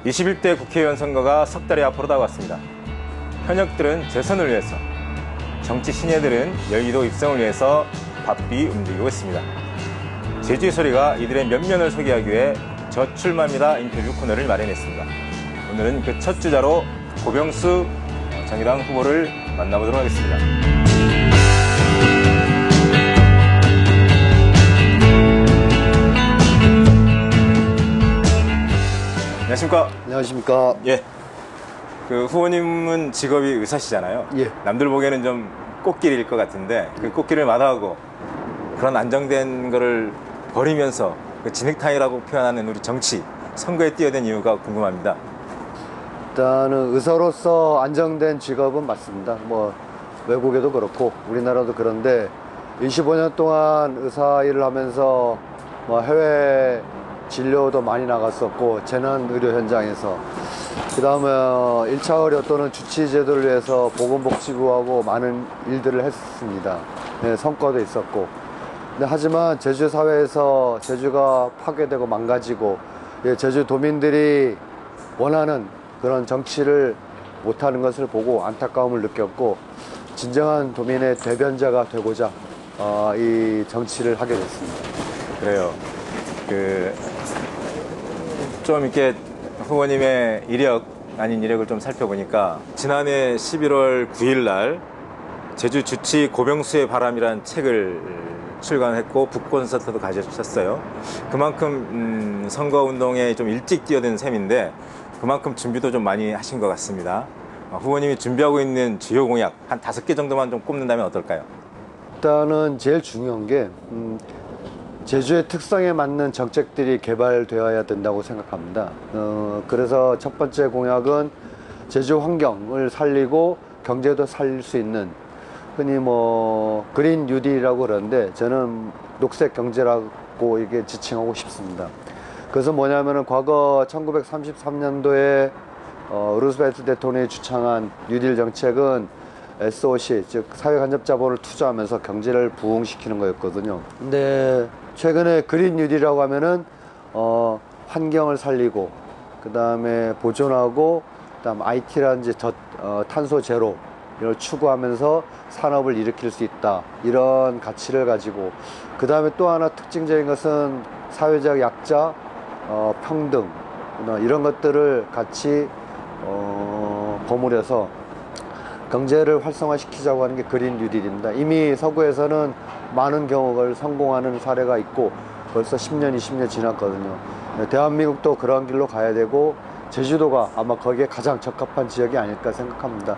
21대 국회의원 선거가 석 달이 앞으로 다가왔습니다. 현역들은 재선을 위해서, 정치 신예들은 여의도 입성을 위해서 바삐 움직이고 있습니다. 제주의 소리가 이들의 면면을 소개하기 위해 저출마입니다 인터뷰 코너를 마련했습니다. 오늘은 그 첫 주자로 고병수 정의당 후보를 만나보도록 하겠습니다. 안녕하십니까? 안녕하십니까? 예. 그 후보님은 직업이 의사시잖아요. 예. 남들 보기에는 좀 꽃길일 것 같은데 그 꽃길을 마다하고 그런 안정된 거를 버리면서 그 진흙탕이라고 표현하는 우리 정치, 선거에 뛰어든 이유가 궁금합니다. 일단은 의사로서 안정된 직업은 맞습니다. 뭐 외국에도 그렇고 우리나라도 그런데 25년 동안 의사 일을 하면서 뭐 해외 진료도 많이 나갔었고 재난의료 현장에서 그 다음에 1차 의료 또는 주치 제도를 위해서 보건복지부하고 많은 일들을 했습니다. 네, 성과도 있었고 근데 하지만 제주 사회에서 제주가 파괴되고 망가지고 제주 도민들이 원하는 그런 정치를 못하는 것을 보고 안타까움을 느꼈고 진정한 도민의 대변자가 되고자 이 정치를 하게 됐습니다. 그래요. 좀 이렇게 후보님의 이력 아닌 이력을 좀 살펴보니까 지난해 11월 9일 날 제주 주치 고병수의 바람이라는 책을 출간했고 북 콘서트도 가져주셨어요. 그만큼 선거운동에 좀 일찍 뛰어든 셈인데 그만큼 준비도 좀 많이 하신 것 같습니다. 후보님이 준비하고 있는 주요 공약 한 5개 정도만 좀 꼽는다면 어떨까요? 일단은 제일 중요한 게 제주의 특성에 맞는 정책들이 개발되어야 된다고 생각합니다. 그래서 첫 번째 공약은 제주 환경을 살리고 경제도 살릴 수 있는 흔히 뭐 그린 뉴딜이라고 그러는데 저는 녹색 경제라고 이게 지칭하고 싶습니다. 그래서 뭐냐면은 과거 1933년도에 루스벨트 대통령이 주창한 뉴딜 정책은 SOC 즉 사회간접자본을 투자하면서 경제를 부흥시키는 거였거든요. 근데 최근에 그린 뉴딜이라고 하면은 환경을 살리고 그 다음에 보존하고 그다음 IT라든지 탄소 제로 이걸 추구하면서 산업을 일으킬 수 있다 이런 가치를 가지고 그 다음에 또 하나 특징적인 것은 사회적 약자 평등 이런 것들을 같이 버무려서 경제를 활성화시키자고 하는 게 그린 뉴딜입니다. 이미 서구에서는 많은 경우를 성공하는 사례가 있고 벌써 10년, 20년 지났거든요. 대한민국도 그런 길로 가야 되고 제주도가 아마 거기에 가장 적합한 지역이 아닐까 생각합니다.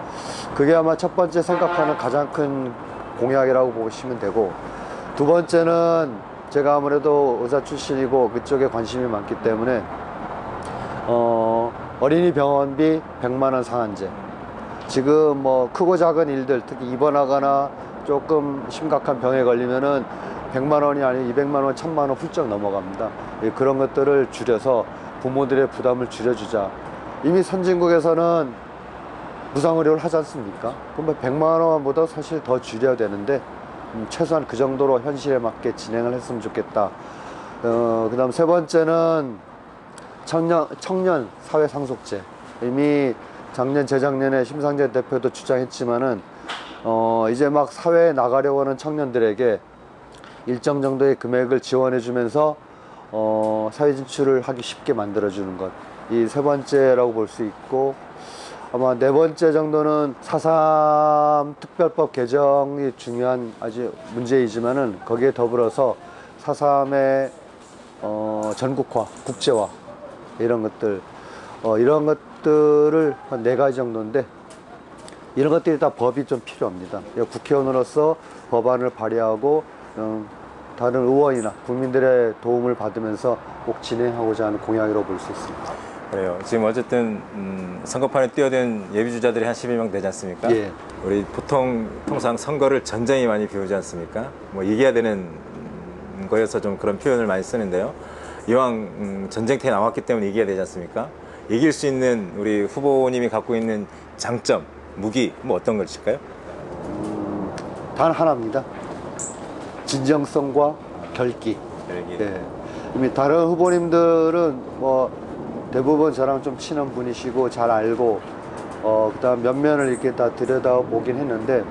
그게 아마 첫 번째 생각하는 가장 큰 공약이라고 보시면 되고 두 번째는 제가 아무래도 의사 출신이고 그쪽에 관심이 많기 때문에 어린이 병원비 100만 원 상한제 지금 뭐 크고 작은 일들 특히 입원하거나 조금 심각한 병에 걸리면은 100만 원이 아니고 200만 원, 1000만 원 훌쩍 넘어갑니다. 그런 것들을 줄여서 부모들의 부담을 줄여주자. 이미 선진국에서는 무상의료를 하지 않습니까? 그러면 100만 원보다 사실 더 줄여야 되는데 최소한 그 정도로 현실에 맞게 진행을 했으면 좋겠다. 그 다음 세 번째는 청년 사회상속제. 이미 작년 재작년에 심상정 대표도 주장했지만은 이제 막 사회에 나가려고 하는 청년들에게 일정 정도의 금액을 지원해 주면서 사회 진출을 하기 쉽게 만들어 주는 것, 이 세 번째라고 볼 수 있고 아마 네 번째 정도는 4.3 특별법 개정이 중요한 아주 문제이지만은 거기에 더불어서 4.3의 전국화, 국제화 이런 것들 이런 것들을 한 4가지 정도인데 이런 것들이 다 법이 좀 필요합니다. 국회의원으로서 법안을 발의하고 다른 의원이나 국민들의 도움을 받으면서 꼭 진행하고자 하는 공약이라고 볼 수 있습니다. 그래요. 지금 어쨌든 선거판에 뛰어든 예비주자들이 한 12명 되지 않습니까? 예. 우리 통상 선거를 전쟁이 많이 비우지 않습니까? 뭐 이겨야 되는 거여서 좀 그런 표현을 많이 쓰는데요. 이왕 전쟁터에 나왔기 때문에 이겨야 되지 않습니까? 이길 수 있는 우리 후보님이 갖고 있는 장점, 무기 뭐 어떤 것일까요? 단 하나입니다. 진정성과 결기. 결기. 예. 이미 다른 후보님들은 뭐 대부분 저랑 좀 친한 분이시고 잘 알고 그다음 면면을 이렇게 다 들여다보긴 했는데,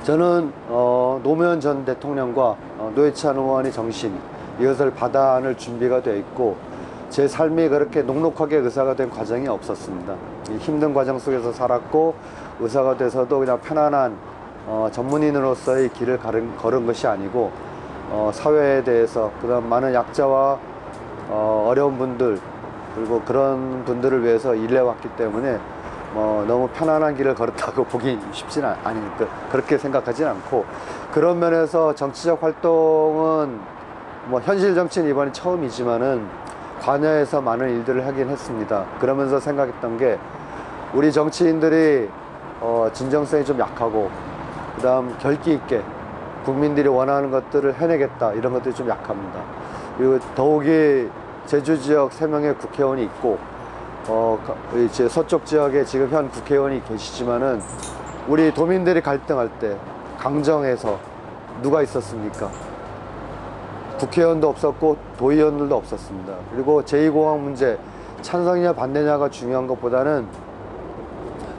저는 노무현 전 대통령과 노회찬 의원의 정신, 이것을 받아 안을 준비가 되어 있고, 제 삶이 그렇게 녹록하게 의사가 된 과정이 없었습니다. 이 힘든 과정 속에서 살았고, 의사가 돼서도 그냥 편안한 전문인으로서의 길을 걸은 것이 아니고, 사회에 대해서, 그다음 많은 약자와 어려운 분들, 그리고 그런 분들을 위해서 일해왔기 때문에 너무 편안한 길을 걸었다고 보기 쉽지는 그렇게 생각하진 않고, 그런 면에서 정치적 활동은 현실 정치는 이번이 처음이지만은 관여해서 많은 일들을 하긴 했습니다. 그러면서 생각했던 게, 우리 정치인들이 진정성이 좀 약하고, 그 다음 결기 있게 국민들이 원하는 것들을 해내겠다, 이런 것들이 좀 약합니다. 그리고 더욱이 제주 지역 3명의 국회의원이 있고, 이제 서쪽 지역에 지금 현 국회의원이 계시지만은, 우리 도민들이 갈등할 때 강정에서 누가 있었습니까? 국회의원도 없었고 도의원들도 없었습니다. 그리고 제2공항 문제, 찬성이냐 반대냐가 중요한 것보다는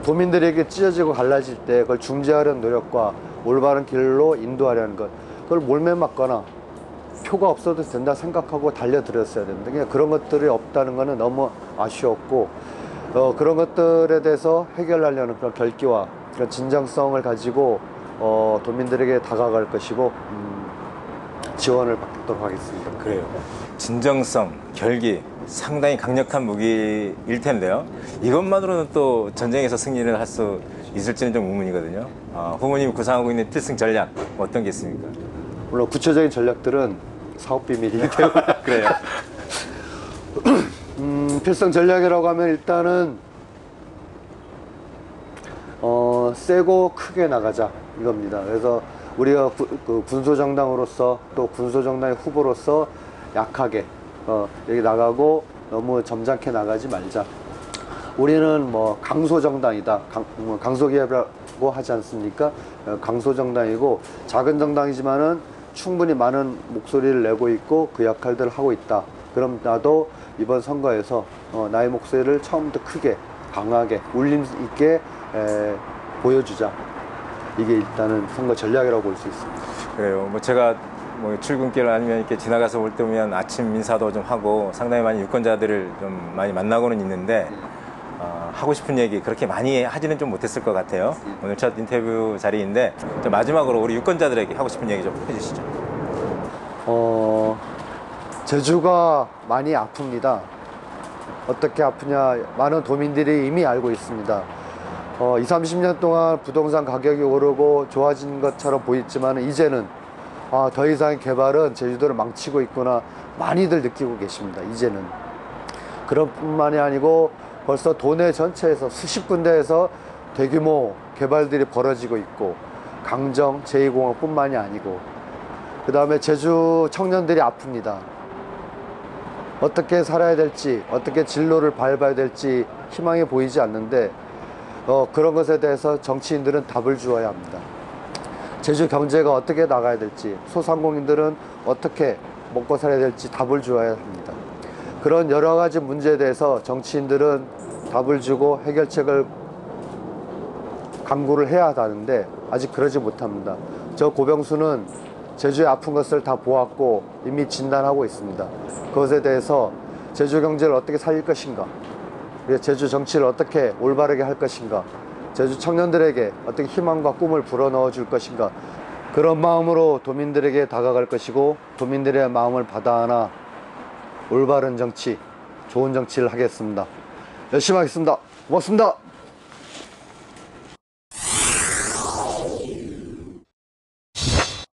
도민들에게 찢어지고 갈라질 때 그걸 중재하려는 노력과 올바른 길로 인도하려는 것, 그걸 몰매 맞거나 표가 없어도 된다 생각하고 달려들었어야 됩니다. 그냥 그런 것들이 없다는 것은 너무 아쉬웠고, 그런 것들에 대해서 해결하려는 그런 결기와 그런 진정성을 가지고 도민들에게 다가갈 것이고, 지원을 받도록 하겠습니다. 그래요. 진정성, 결기, 상당히 강력한 무기일 텐데요. 이것만으로는 또 전쟁에서 승리를 할 수 있을지는 좀 의문이거든요. 후보님이 구상하고 있는 필승 전략 어떤 게 있습니까? 물론 구체적인 전략들은 사업 비밀이기 때문에 그래요. 필승 전략이라고 하면 일단은 세고 크게 나가자, 이겁니다. 그래서 우리가 군소정당으로서, 또 군소정당의 후보로서 약하게 여기 나가고 너무 점잖게 나가지 말자. 우리는 강소정당이다, 강소기업이라고 하지 않습니까? 강소정당이고 작은 정당이지만은 충분히 많은 목소리를 내고 있고 그 역할들을 하고 있다. 그럼 나도 이번 선거에서 나의 목소리를 처음부터 크게, 강하게, 울림 있게 보여주자. 이게 일단은 선거 전략이라고 볼 수 있습니다. 그래요. 제가 출근길 아니면 이렇게 지나가서 볼 때 보면 아침 인사도 좀 하고 상당히 많이 유권자들을 좀 많이 만나고는 있는데, 하고 싶은 얘기 그렇게 많이 하지는 좀 못했을 것 같아요. 오늘 첫 인터뷰 자리인데, 마지막으로 우리 유권자들에게 하고 싶은 얘기 좀 해주시죠. 제주가 많이 아픕니다. 어떻게 아프냐, 많은 도민들이 이미 알고 있습니다. 20, 30년 동안 부동산 가격이 오르고 좋아진 것처럼 보였지만, 이제는 더 이상의 개발은 제주도를 망치고 있구나, 많이들 느끼고 계십니다. 이제는 그런 뿐만이 아니고 벌써 도내 전체에서 수십 군데에서 대규모 개발들이 벌어지고 있고, 강정, 제2공항 뿐만이 아니고, 그 다음에 제주 청년들이 아픕니다. 어떻게 살아야 될지, 어떻게 진로를 밟아야 될지 희망이 보이지 않는데, 그런 것에 대해서 정치인들은 답을 주어야 합니다. 제주 경제가 어떻게 나가야 될지, 소상공인들은 어떻게 먹고 살아야 될지 답을 주어야 합니다. 그런 여러 가지 문제에 대해서 정치인들은 답을 주고 해결책을 강구를 해야 하는데 아직 그러지 못합니다. 저 고병수는 제주의 아픈 것을 다 보았고 이미 진단하고 있습니다. 그것에 대해서 제주 경제를 어떻게 살릴 것인가, 제주 정치를 어떻게 올바르게 할 것인가, 제주 청년들에게 어떻게 희망과 꿈을 불어넣어 줄 것인가, 그런 마음으로 도민들에게 다가갈 것이고, 도민들의 마음을 받아 안아 올바른 정치, 좋은 정치를 하겠습니다. 열심히 하겠습니다. 고맙습니다.